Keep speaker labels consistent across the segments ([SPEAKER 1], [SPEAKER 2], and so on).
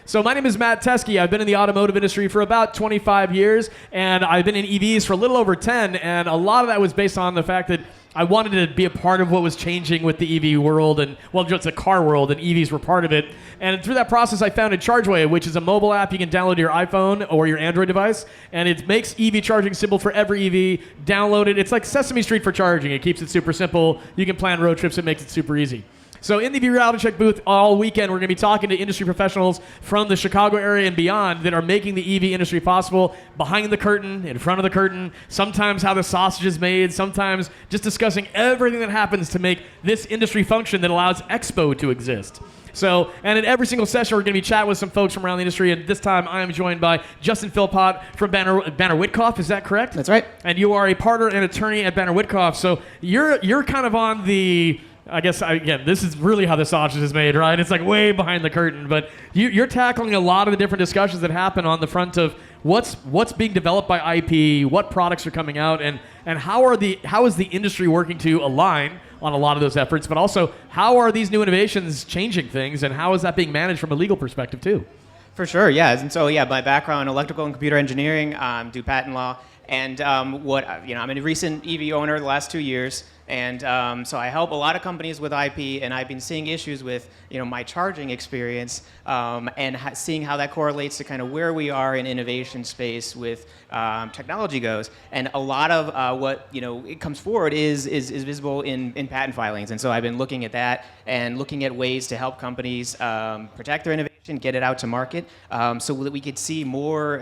[SPEAKER 1] So my name is Matt Teske. I've been in the automotive industry for about 25 years, and I've been in EVs for a little over 10, and a lot of that was based on the fact that I wanted to be a part of what was changing with the EV world, and well, just the car world, and EVs were part of it. And through that process, I founded Chargeway, which is a mobile app you can download to your iPhone or your Android device, and it makes EV charging simple for every EV. Download it. It's like Sesame Street for charging. It keeps it super simple. You can plan road trips. It makes it super easy. So in the EV Reality Check booth all weekend, we're going to be talking to industry professionals from the Chicago area and beyond that are making the EV industry possible, behind the curtain, in front of the curtain, sometimes how the sausage is made, sometimes just discussing everything that happens to make this industry function that allows Expo to exist. So, and in every single session, we're going to be chatting with some folks from around the industry, and this time I am joined by Justin Philpott from Banner Witcoff. Is that correct?
[SPEAKER 2] That's right.
[SPEAKER 1] And you are a partner and attorney at Banner Witcoff. So you're kind of on the... I guess, again, this is really how the sausage is made, right? It's like way behind the curtain, but you're tackling a lot of the different discussions that happen on the front of what's being developed by IP, what products are coming out, and how is the industry working to align on a lot of those efforts, but also how are these new innovations changing things, and how is that being managed from a legal perspective too?
[SPEAKER 2] For sure, yeah. And so, yeah, my background, electrical and computer engineering, do patent law, and I'm a recent EV owner the last 2 years. And so I help a lot of companies with IP, and I've been seeing issues with my charging experience and seeing how that correlates to kind of where we are in innovation space with technology goes. And a lot of what it comes forward is visible in patent filings. And so I've been looking at that and looking at ways to help companies protect their innovation, get it out to market, so that we could see more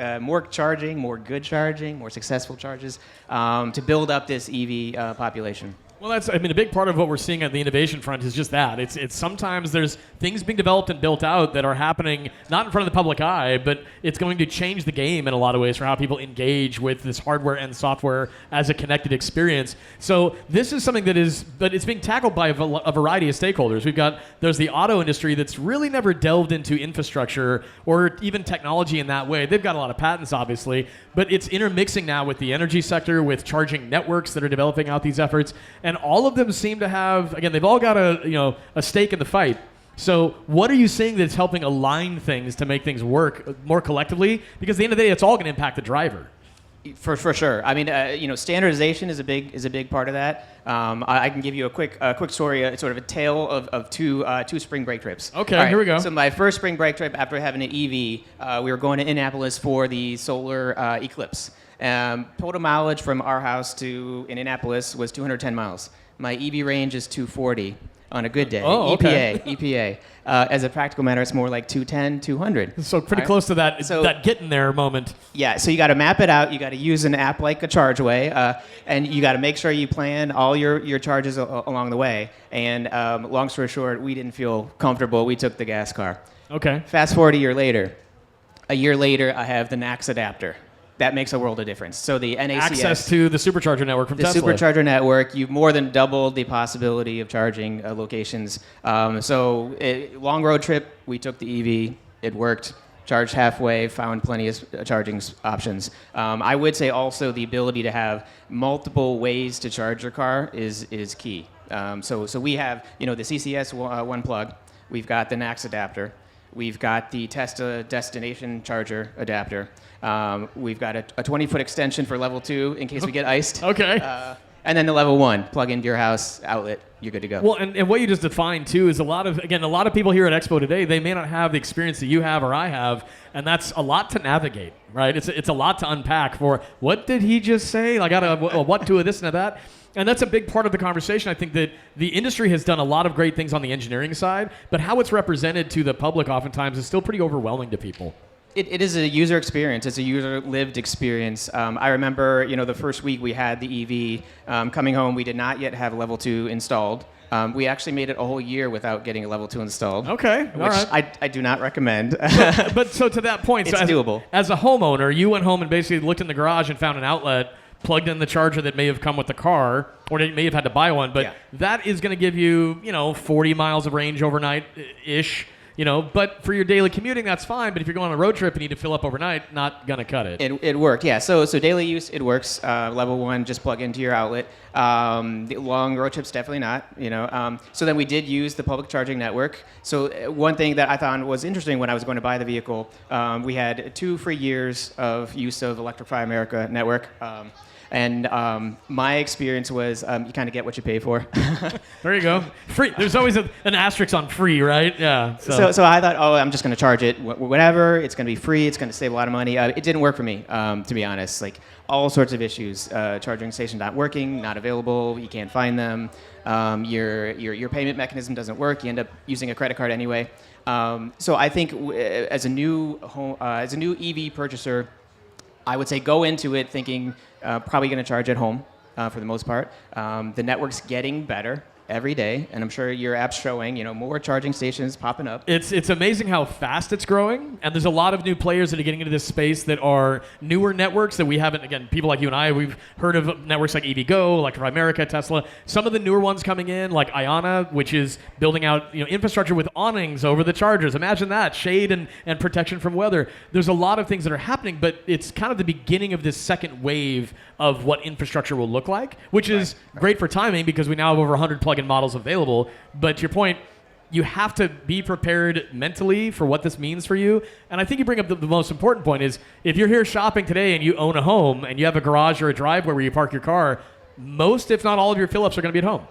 [SPEAKER 2] charging, more good charging, more successful charges to build up this EV population.
[SPEAKER 1] Well, a big part of what we're seeing at the innovation front is just that. It's sometimes there's things being developed and built out that are happening not in front of the public eye, but it's going to change the game in a lot of ways for how people engage with this hardware and software as a connected experience. So this is something but it's being tackled by a variety of stakeholders. There's the auto industry that's really never delved into infrastructure or even technology in that way. They've got a lot of patents, obviously, but it's intermixing now with the energy sector, with charging networks that are developing out these efforts. And all of them seem to have, again, they've all got a stake in the fight. So what are you seeing that's helping align things to make things work more collectively? Because at the end of the day, it's all going to impact the driver.
[SPEAKER 2] For sure. I mean, standardization is a big part of that. I can give you a quick story. It's sort of a tale of two spring break trips.
[SPEAKER 1] Okay, right, here we go.
[SPEAKER 2] So my first spring break trip after having an EV, we were going to Indianapolis for the solar eclipse. Total mileage from our house to Indianapolis was 210 miles. My EV range is 240 on a good day.
[SPEAKER 1] Oh, okay.
[SPEAKER 2] EPA. As a practical matter, it's more like 210, 200.
[SPEAKER 1] So pretty close to that getting there moment.
[SPEAKER 2] Yeah, so you got to map it out. You got to use an app like a Chargeway, and you got to make sure you plan all your charges along the way. And long story short, we didn't feel comfortable. We took the gas car.
[SPEAKER 1] Okay.
[SPEAKER 2] Fast forward a year later, I have the NACS adapter. That makes a world of difference. So the NACS...
[SPEAKER 1] Access to the supercharger network from Tesla.
[SPEAKER 2] The supercharger network, you've more than doubled the possibility of charging locations. Long road trip, we took the EV, it worked, charged halfway, found plenty of charging options. I would say also the ability to have multiple ways to charge your car is key. So we have, the CCS one plug, we've got the NACS adapter, we've got the Tesla destination charger adapter. We've got a 20-foot extension for level 2 in case we get iced.
[SPEAKER 1] Okay.
[SPEAKER 2] And then the level 1, plug into your house outlet, you're good to go.
[SPEAKER 1] Well, and what you just defined too is a lot of people here at Expo today, they may not have the experience that you have or I have, and that's a lot to navigate, right? It's a lot to unpack for what did he just say? I got a what to a this and a that. And that's a big part of the conversation. I think that the industry has done a lot of great things on the engineering side, but how it's represented to the public oftentimes is still pretty overwhelming to people.
[SPEAKER 2] It is a user experience. It's a user-lived experience. I remember, the first week we had the EV. Coming home, we did not yet have level 2 installed. We actually made it a whole year without getting a level 2 installed.
[SPEAKER 1] Okay,
[SPEAKER 2] which I do not recommend.
[SPEAKER 1] But so to that point,
[SPEAKER 2] it's doable.
[SPEAKER 1] As a homeowner, you went home and basically looked in the garage and found an outlet, plugged in the charger that may have come with the car, or you may have had to buy one, but that is going to give you, 40 miles of range overnight-ish. But for your daily commuting, that's fine. But if you're going on a road trip and need to fill up overnight, not gonna cut it.
[SPEAKER 2] It worked, yeah. So daily use, it works. Level 1, just plug into your outlet. The long road trips, definitely not. So then we did use the public charging network. So one thing that I found was interesting when I was going to buy the vehicle, we had 2 free years of use of Electrify America network. And my experience was you kind of get what you pay for.
[SPEAKER 1] There you go. Free. There's always an asterisk on free, right? Yeah.
[SPEAKER 2] So I thought, I'm just going to charge it whatever. It's going to be free. It's going to save a lot of money. It didn't work for me, to be honest. Like all sorts of issues. Charging station not working, not available. You can't find them. Your payment mechanism doesn't work. You end up using a credit card anyway. So I think as a new EV purchaser, I would say go into it thinking probably going to charge at home for the most part. The network's getting better every day, and I'm sure your app's showing, more charging stations popping up.
[SPEAKER 1] It's amazing how fast it's growing, and there's a lot of new players that are getting into this space that are newer networks that we haven't, again, people like you and I, we've heard of networks like EVgo, Electrify America, Tesla. Some of the newer ones coming in, like Iona, which is building out infrastructure with awnings over the chargers. Imagine that, shade and protection from weather. There's a lot of things that are happening, but it's kind of the beginning of this second wave of what infrastructure will look like, which is great for timing because we now have over 100 plug-in models available. But to your point, you have to be prepared mentally for what this means for you. And I think you bring up the most important point is if you're here shopping today and you own a home and you have a garage or a driveway where you park your car, most, if not all of your fill-ups are going to be at home.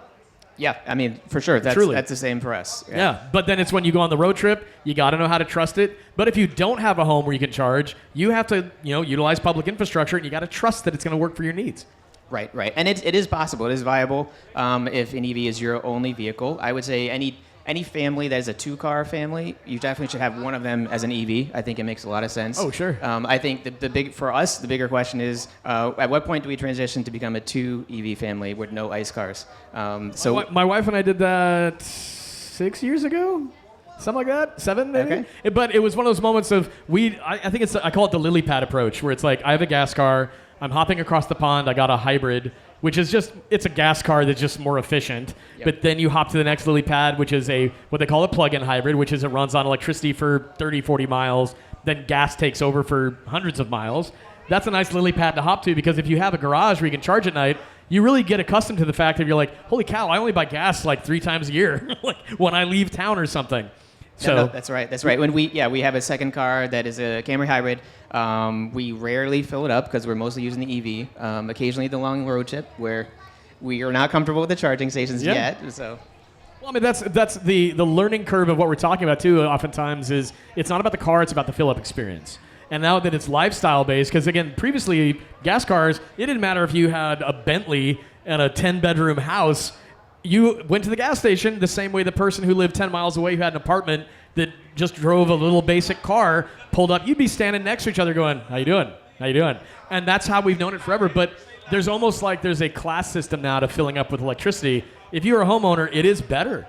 [SPEAKER 2] Yeah, I mean, for sure. That's the same for us.
[SPEAKER 1] Yeah, but then it's when you go on the road trip, you got to know how to trust it. But if you don't have a home where you can charge, you have to, utilize public infrastructure, and you got to trust that it's going to work for your needs.
[SPEAKER 2] Right. And it is possible. It is viable if an EV is your only vehicle. I would say any family that is a 2-car family, you definitely should have one of them as an EV. I think it makes a lot of sense.
[SPEAKER 1] Oh, sure.
[SPEAKER 2] I think the bigger question is, at what point do we transition to become a 2 EV family with no ICE cars? So
[SPEAKER 1] my wife and I did that 6 years ago. Something like that, 7 maybe.
[SPEAKER 2] Okay.
[SPEAKER 1] But it was one of those moments of I think I call it the lily pad approach, where it's like I have a gas car, I'm hopping across the pond, I got a hybrid, which is it's a gas car that's just more efficient. Yep. But then you hop to the next lily pad, which is what they call a plug-in hybrid, which is it runs on electricity for 30, 40 miles, then gas takes over for hundreds of miles. That's a nice lily pad to hop to because if you have a garage where you can charge at night, you really get accustomed to the fact that you're like, holy cow, I only buy gas like 3 times a year, like when I leave town or something. So
[SPEAKER 2] no, that's right. When we have a second car that is a Camry hybrid. We rarely fill it up because we're mostly using the EV. Occasionally the long road trip where we are not comfortable with the charging stations yet. So.
[SPEAKER 1] Well, I mean, that's the learning curve of what we're talking about too. Oftentimes is it's not about the car; it's about the fill-up experience. And now that it's lifestyle-based, because again, previously gas cars, it didn't matter if you had a Bentley and a 10-bedroom house. You went to the gas station the same way the person who lived 10 miles away who had an apartment that just drove a little basic car pulled up. You'd be standing next to each other going, how you doing? How you doing? And that's how we've known it forever. But there's almost like there's a class system now to filling up with electricity. If you're a homeowner, it is better.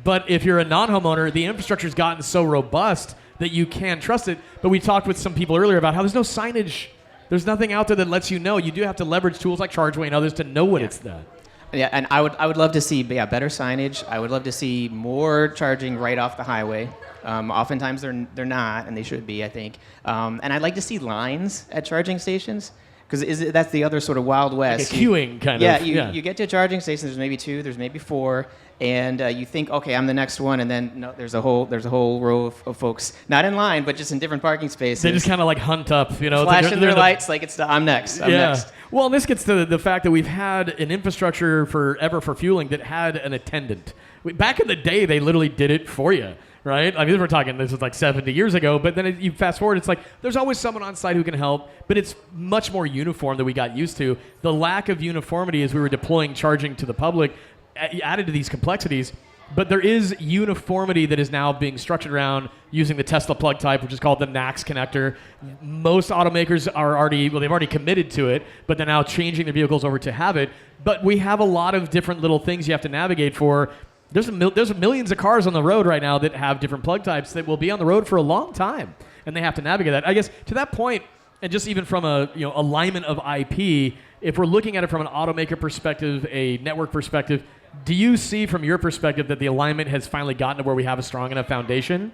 [SPEAKER 1] But if you're a non-homeowner, the infrastructure's gotten so robust that you can trust it. But we talked with some people earlier about how there's no signage. There's nothing out there that lets you know. You do have to leverage tools like Chargeway and others to know what it's that.
[SPEAKER 2] Yeah, and I would love to see better signage. I would love to see more charging right off the highway. Oftentimes they're not, and they should be, I think. And I'd like to see lines at charging stations because that's the other sort of Wild West.
[SPEAKER 1] Like a queuing kind of.
[SPEAKER 2] Yeah, you get to a charging station. There's maybe 2, there's maybe 4, and you think, okay, I'm the next one, and then no, there's a whole row of folks not in line, but just in different parking spaces.
[SPEAKER 1] They just kind of like hunt up,
[SPEAKER 2] flashing their lights like I'm next. I'm next.
[SPEAKER 1] Well, and this gets to the fact that we've had an infrastructure forever for fueling that had an attendant. Back in the day, they literally did it for you, right? I mean, we're talking, this was like 70 years ago, but then you fast forward, it's like there's always someone on site who can help, but it's much more uniform than we got used to. The lack of uniformity as we were deploying charging to the public added to these complexities. But there is uniformity that is now being structured around using the Tesla plug type, which is called the NACS connector. Most automakers they've already committed to it, but they're now changing their vehicles over to have it. But we have a lot of different little things you have to navigate for. There's millions of cars on the road right now that have different plug types that will be on the road for a long time, and they have to navigate that. I guess to that point, and just even from a alignment of IP, if we're looking at it from an automaker perspective, a network perspective, do you see from your perspective that the alignment has finally gotten to where we have a strong enough foundation?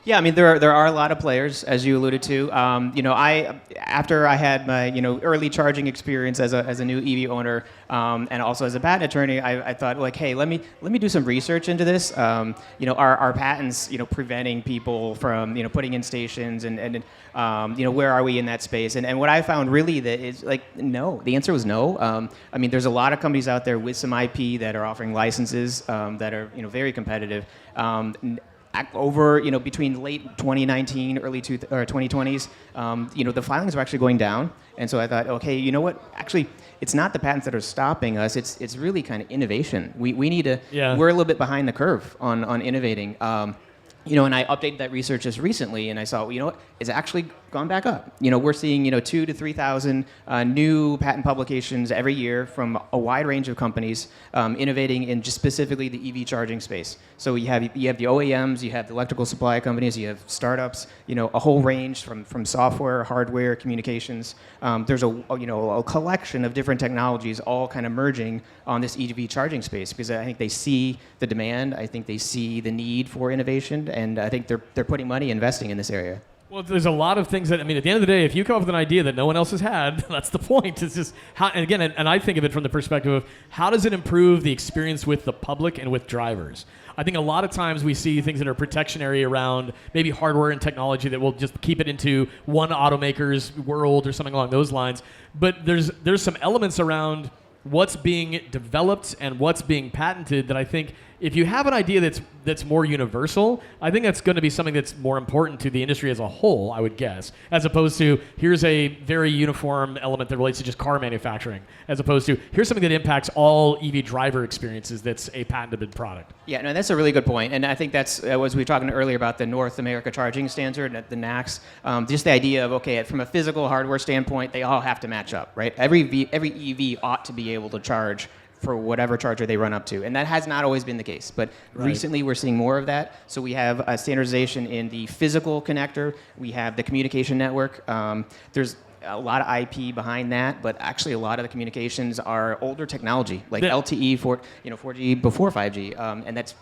[SPEAKER 2] Yeah, I mean there are a lot of players, as you alluded to. After I had my early charging experience as a new EV owner, and also as a patent attorney, I thought like, hey, let me do some research into this. Are patents preventing people from putting in stations and where are we in that space? And what I found really that is like no. The answer was no. I mean, there's a lot of companies out there with some IP that are offering licenses that are very competitive. Over between late 2019, early 2020s, the filings were actually going down, and so I thought, okay, you know what? Actually, it's not the patents that are stopping us. It's really kind of innovation. We need to. Yeah. We're a little bit behind the curve on innovating. And I updated that research just recently, and I saw, it's actually gone back up. We're seeing, 2,000 to 3,000 new patent publications every year from a wide range of companies innovating in just specifically the EV charging space. So you have the OEMs, you have the electrical supply companies, you have startups, a whole range from software, hardware, communications. There's a collection of different technologies all kind of merging on this EV charging space because I think they see the demand, I think they see the need for innovation, and I think they're putting money investing in this area.
[SPEAKER 1] Well, there's a lot of things that, I mean, at the end of the day, if you come up with an idea that no one else has had, that's the point. It's just how, and again, and I think of it from the perspective of how does it improve the experience with the public and with drivers? I think a lot of times we see things that are protectionary around maybe hardware and technology that will just keep it into one automaker's world or something along those lines. But there's some elements around what's being developed and what's being patented that I think if you have an idea that's more universal, I think that's going to be something that's more important to the industry as a whole, I would guess, as opposed to here's a very uniform element that relates to just car manufacturing, as opposed to here's something that impacts all EV driver experiences that's a patented product.
[SPEAKER 2] Yeah, no, that's a really good point. And I think that's, as we were talking earlier about the North America Charging Standard, the NACS, just the idea of, okay, from a physical hardware standpoint, they all have to match up, right? Every EV ought to be able to charge for whatever charger they run up to. And that has not always been the case. But recently we're seeing more of that. So we have a standardization in the physical connector. We have the communication network. There's a lot of IP behind that, but actually a lot of the communications are older technology, like LTE, 4G before 5G. And that's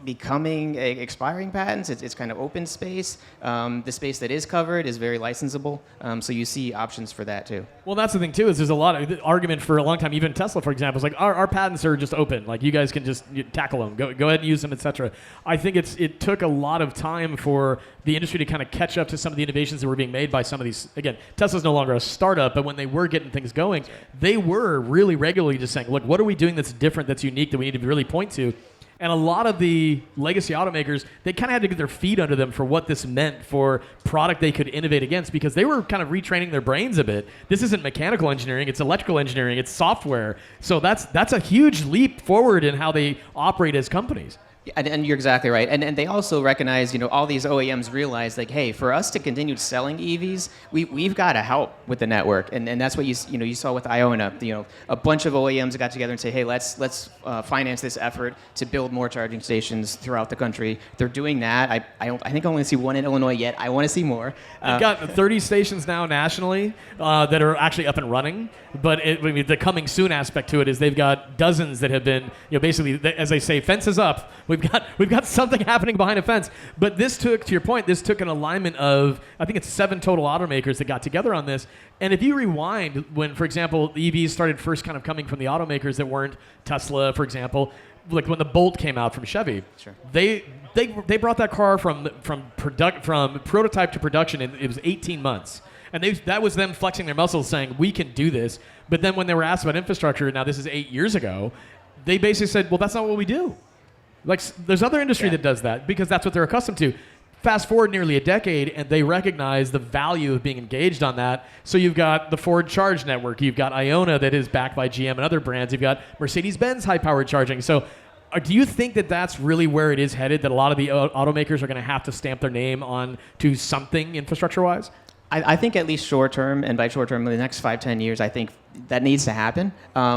[SPEAKER 2] becoming expiring patents. It's kind of open space. The space that is covered is very licensable. So you see options for that too.
[SPEAKER 1] Well, that's the thing too, is there's a lot of argument for a long time. Even Tesla, for example, is like our patents are just open. Like you guys can just tackle them, go ahead and use them, etc. I think it took a lot of time for the industry to kind of catch up to some of the innovations that were being made by some of these. Again, Tesla's no longer a startup, but when they were getting things going, they were really regularly just saying, look, what are we doing that's different, that's unique, that we need to really point to? And a lot of the legacy automakers, they kind of had to get their feet under them for what this meant for product they could innovate against because they were kind of retraining their brains a bit. This isn't mechanical engineering, it's electrical engineering, it's software. So that's a huge leap forward in how they operate as companies.
[SPEAKER 2] And you're exactly right. And they also recognize, all these OEMs realize, like, hey, for us to continue selling EVs, we've got to help with the network. And that's what you saw with Iona. A bunch of OEMs got together and say, hey, let's finance this effort to build more charging stations throughout the country. They're doing that. I think I only see one in Illinois yet. I want to see more.
[SPEAKER 1] They've got 30 stations now nationally that are actually up and running. But the coming soon aspect to it is they've got dozens that have been, basically, as they say, fences up. We've got something happening behind a fence. But this took, to your point, an alignment of, I think it's 7 total automakers that got together on this. And if you rewind when, for example, the EVs started first kind of coming from the automakers that weren't Tesla, for example, like when the Bolt came out from Chevy,
[SPEAKER 2] sure.
[SPEAKER 1] They brought that car from prototype to production, and it was 18 months. And that was them flexing their muscles saying, we can do this. But then when they were asked about infrastructure, now this is 8 years ago, they basically said, well, that's not what we do. Like, there's other industry that does that because that's what they're accustomed to. Fast forward nearly a decade, and they recognize the value of being engaged on that. So you've got the Ford Charge Network. You've got Iona that is backed by GM and other brands. You've got Mercedes-Benz high-powered charging. So do you think that that's really where it is headed, that a lot of the automakers are going to have to stamp their name on to something infrastructure-wise?
[SPEAKER 2] I think at least short term, and by short term, in the next 5-10 years, I think that needs to happen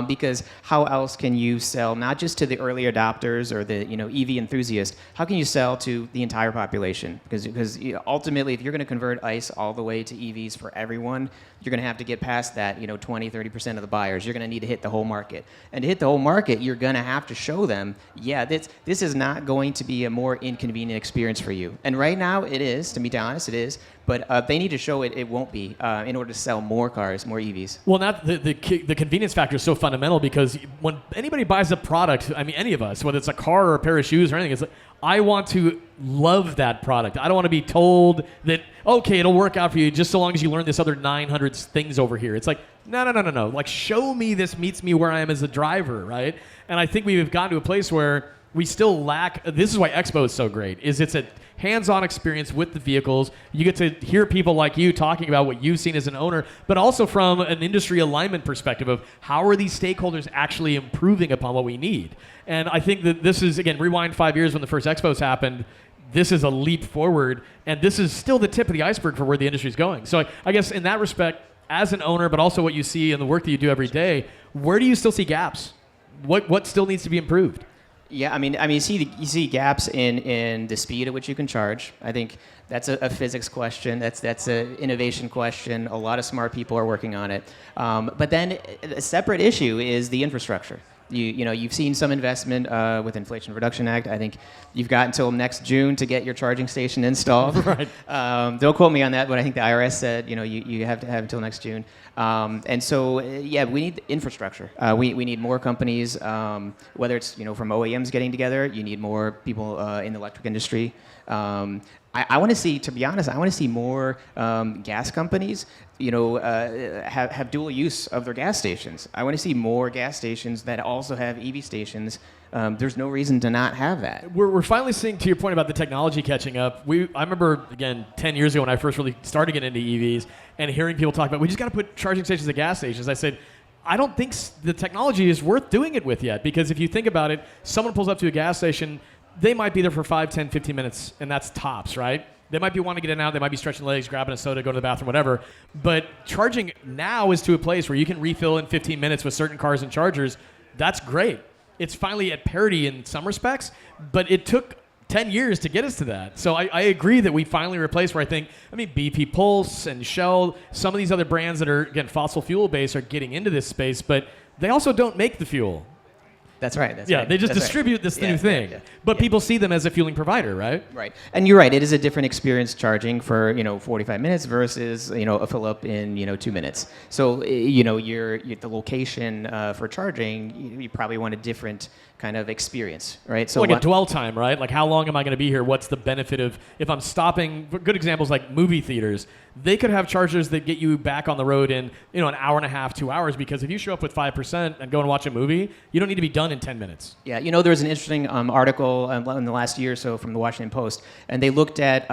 [SPEAKER 2] because how else can you sell not just to the early adopters or the EV enthusiast? How can you sell to the entire population? Because ultimately, if you're going to convert ICE all the way to EVs for everyone, you're going to have to get past that 20-30% of the buyers. You're going to need to hit the whole market, and to hit the whole market, you're going to have to show them, this is not going to be a more inconvenient experience for you. And right now, it is. To be honest, it is. But they need to show it won't be in order to sell more cars, more EVs.
[SPEAKER 1] Well, the convenience factor is so fundamental because when anybody buys a product, I mean, any of us, whether it's a car or a pair of shoes or anything, it's like, I want to love that product. I don't want to be told that, okay, it'll work out for you just so long as you learn this other 900 things over here. It's like, no. Like, show me this meets me where I am as a driver, right? And I think we've gotten to a place where we still lack, this is why Expo is so great, is it's a hands-on experience with the vehicles. You get to hear people like you talking about what you've seen as an owner, but also from an industry alignment perspective of how are these stakeholders actually improving upon what we need. And I think that this is, again, rewind 5 years when the first Expos happened, this is a leap forward, and this is still the tip of the iceberg for where the industry is going. So I guess in that respect, as an owner, but also what you see in the work that you do every day, where do you still see gaps? What still needs to be improved?
[SPEAKER 2] Yeah, I mean, you see gaps in the speed at which you can charge. I think that's a physics question. That's an innovation question. A lot of smart people are working on it. But then a separate issue is the infrastructure. You've seen some investment with Inflation Reduction Act. I think you've got until next June to get your charging station installed.
[SPEAKER 1] Right.
[SPEAKER 2] Don't quote me on that, but I think the IRS said you have to have until next June. And so we need infrastructure. We need more companies, whether it's from OEMs getting together. You need more people in the electric industry. I want to see, to be honest, more gas companies, have dual use of their gas stations. I want to see more gas stations that also have EV stations. There's no reason to not have that.
[SPEAKER 1] We're finally seeing, to your point about the technology catching up. I remember, again, 10 years ago when I first really started getting into EVs and hearing people talk about, we just got to put charging stations at gas stations. I said, I don't think the technology is worth doing it with yet, because if you think about it, someone pulls up to a gas station, they might be there for 5, 10, 15 minutes, and that's tops, right? They might be wanting to get in and out. They might be stretching legs, grabbing a soda, going to the bathroom, whatever. But charging now is to a place where you can refill in 15 minutes with certain cars and chargers. That's great. It's finally at parity in some respects, but it took 10 years to get us to that. So I agree that we finally replaced where BP Pulse and Shell, some of these other brands that are, again, fossil fuel based are getting into this space, but they also don't make the fuel.
[SPEAKER 2] That's right.
[SPEAKER 1] They just distribute this new thing. But people see them as a fueling provider, right?
[SPEAKER 2] Right. And you're right. It is a different experience charging for 45 minutes versus a fill up in 2 minutes. So the location for charging, you probably want a different kind of experience, right? So
[SPEAKER 1] like a dwell time, right? Like how long am I going to be here? What's the benefit of if I'm stopping? Good examples like movie theaters. They could have chargers that get you back on the road in an hour and a half, 2 hours, because if you show up with 5% and go and watch a movie, you don't need to be done in 10 minutes.
[SPEAKER 2] Yeah, there was an interesting article in the last year or so from the Washington Post, and they looked at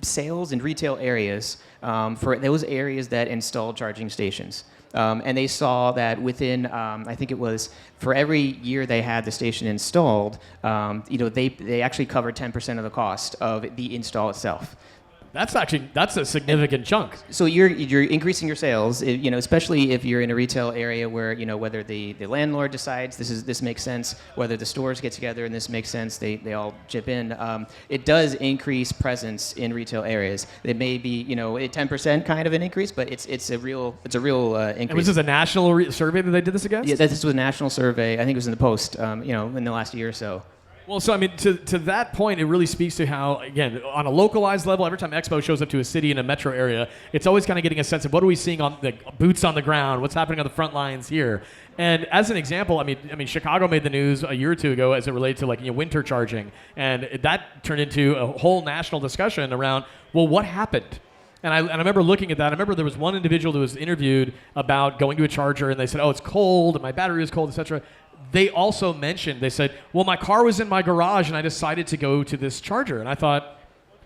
[SPEAKER 2] sales in retail areas for those areas that installed charging stations. And they saw that within, I think it was for every year they had the station installed, they actually covered 10% of the cost of the install itself.
[SPEAKER 1] That's a significant chunk.
[SPEAKER 2] So you're increasing your sales, especially if you're in a retail area where whether the landlord decides this makes sense, whether the stores get together and this makes sense, they all chip in. It does increase presence in retail areas. It may be a 10% kind of an increase, but it's a real increase.
[SPEAKER 1] And was this a national survey that they did this against?
[SPEAKER 2] Yeah, this was a national survey. I think it was in the Post. In the last year or so.
[SPEAKER 1] Well, so to that point, it really speaks to how, again, on a localized level, every time Expo shows up to a city in a metro area, it's always kind of getting a sense of what are we seeing on the boots on the ground, what's happening on the front lines here. And as an example, Chicago made the news a year or two ago as it related to winter charging, and that turned into a whole national discussion around, well, what happened? And I remember looking at that. I remember there was one individual who was interviewed about going to a charger, and they said, oh, it's cold, and my battery is cold, etc. They also mentioned, they said, well, my car was in my garage and I decided to go to this charger. And I thought,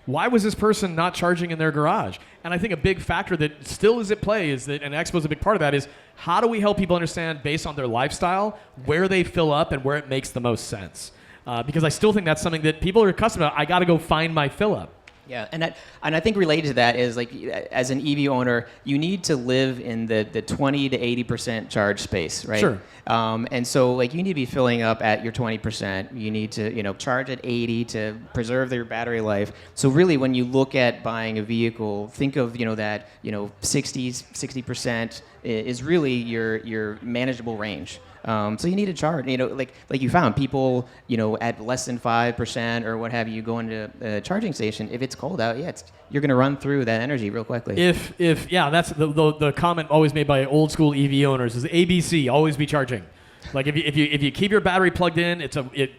[SPEAKER 1] why was this person not charging in their garage? And I think a big factor that still is at play is that, and Expo is a big part of that, is how do we help people understand based on their lifestyle where they fill up and where it makes the most sense? Because I still think that's something that people are accustomed to. I got to go find my fill up.
[SPEAKER 2] Yeah, and I think related to that is like as an EV owner, you need to live in the 20 to 80% charge space, right?
[SPEAKER 1] Sure.
[SPEAKER 2] And so like you need to be filling up at your 20%. You need to charge at 80 to preserve your battery life. So really, when you look at buying a vehicle, think of that 60% is really your manageable range. So you need to charge, like you found people, at less than 5% or what have you, go into a charging station. If it's cold out, you're going to run through that energy real quickly.
[SPEAKER 1] That's the comment always made by old school EV owners is ABC, always be charging. Like if you keep your battery plugged in,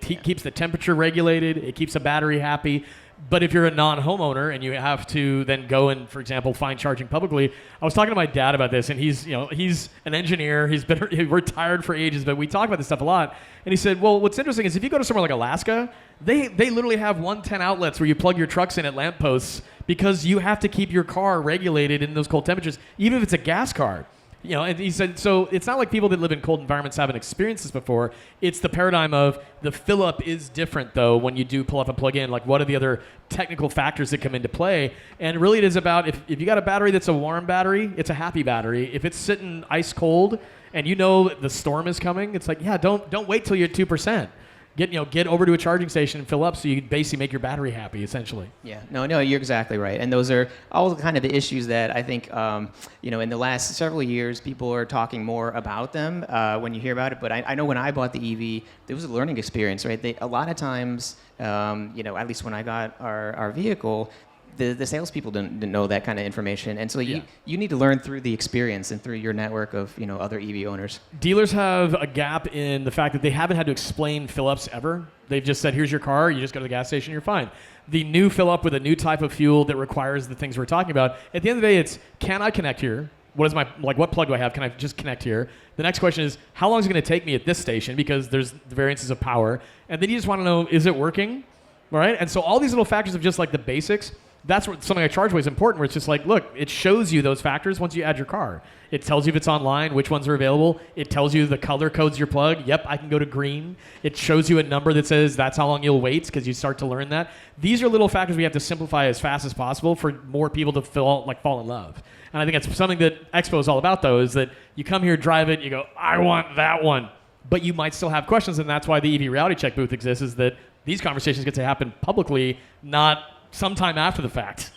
[SPEAKER 1] keeps the temperature regulated, it keeps the battery happy. But if you're a non-homeowner and you have to then go and, for example, find charging publicly, I was talking to my dad about this, and he's an engineer. He's been retired for ages, but we talk about this stuff a lot. And he said, well, what's interesting is if you go to somewhere like Alaska, they literally have 110 outlets where you plug your trucks in at lampposts because you have to keep your car regulated in those cold temperatures, even if it's a gas car. And he said, so it's not like people that live in cold environments haven't experienced this before. It's the paradigm of the fill up is different, though, when you do pull up and plug in. Like, what are the other technical factors that come into play? And really, it is about if you got a battery that's a warm battery, it's a happy battery. If it's sitting ice cold and the storm is coming, it's like, don't wait till you're at 2%. Get over to a charging station and fill up so you can basically make your battery happy, essentially.
[SPEAKER 2] Yeah, no, you're exactly right. And those are all kind of the issues that I think, in the last several years, people are talking more about them when you hear about it. But I know when I bought the EV, it was a learning experience, right? A lot of times, at least when I got our vehicle, the salespeople didn't know that kind of information, and so you need to learn through the experience and through your network of other EV owners.
[SPEAKER 1] Dealers have a gap in the fact that they haven't had to explain fill-ups ever. They've just said, here's your car, you just go to the gas station, you're fine. The new fill-up with a new type of fuel that requires the things we're talking about, at the end of the day, it's, can I connect here? What plug do I have? Can I just connect here? The next question is, how long is it going to take me at this station? Because there's the variances of power. And then you just want to know, is it working? All right? And so all these little factors of just like the basics, that's what something like Chargeway is important, where it's just like, look, it shows you those factors once you add your car. It tells you if it's online, which ones are available. It tells you the color codes your plug. Yep, I can go to green. It shows you a number that says that's how long you'll wait, because you start to learn that. These are little factors we have to simplify as fast as possible for more people to fall in love. And I think that's something that Expo is all about, though, is that you come here, drive it, you go, I want that one. But you might still have questions, and that's why the EV Reality Check booth exists, is that these conversations get to happen publicly, not sometime after the fact.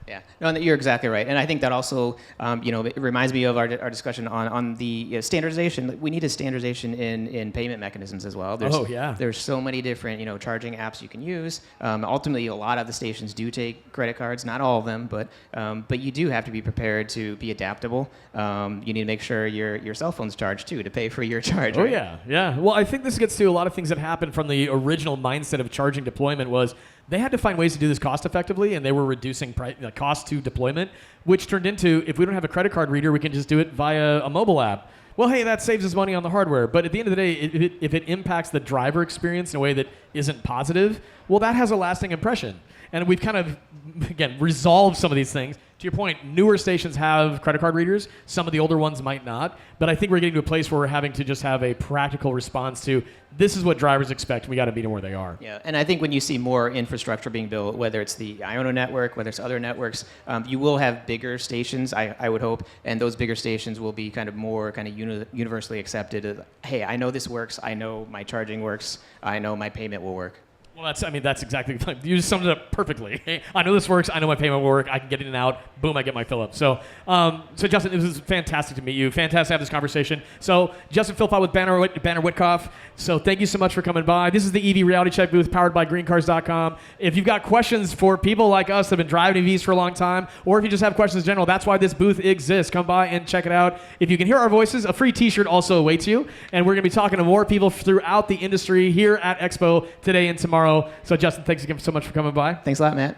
[SPEAKER 2] Yeah. No, you're exactly right. And I think that also, it reminds me of our discussion on the standardization. We need a standardization in payment mechanisms as well. There's so many different, charging apps you can use. Ultimately, a lot of the stations do take credit cards, not all of them, but you do have to be prepared to be adaptable. You need to make sure your cell phone's charged, too, to pay for your charge.
[SPEAKER 1] Oh,
[SPEAKER 2] right?
[SPEAKER 1] Yeah. Well, I think this gets to a lot of things that happened from the original mindset of charging deployment was they had to find ways to do this cost effectively, and they were reducing cost to deployment, which turned into, if we don't have a credit card reader, we can just do it via a mobile app. Well, hey, that saves us money on the hardware. But at the end of the day, if it impacts the driver experience in a way that isn't positive, well, that has a lasting impression. And we've kind of, again, resolved some of these things. To your point, newer stations have credit card readers. Some of the older ones might not. But I think we're getting to a place where we're having to just have a practical response to, this is what drivers expect, and we got to meet them where they are.
[SPEAKER 2] Yeah, and I think when you see more infrastructure being built, whether it's the Iono network, whether it's other networks, you will have bigger stations, I would hope, and those bigger stations will be kind of more universally accepted. Hey, I know this works. I know my charging works. I know my payment will work.
[SPEAKER 1] Well, that's exactly, you just summed it up perfectly. Hey, I know this works. I know my payment will work. I can get in and out. Boom, I get my fill up. So Justin, it was fantastic to meet you. Fantastic to have this conversation. So Justin Philpott with Banner Witcoff. So thank you so much for coming by. This is the EV Reality Check booth powered by GreenCars.com. If you've got questions for people like us that have been driving EVs for a long time, or if you just have questions in general, that's why this booth exists. Come by and check it out. If you can hear our voices, a free t-shirt also awaits you. And we're going to be talking to more people throughout the industry here at Expo today and tomorrow. So Justin, thanks again so much for coming by.
[SPEAKER 2] Thanks a lot, Matt.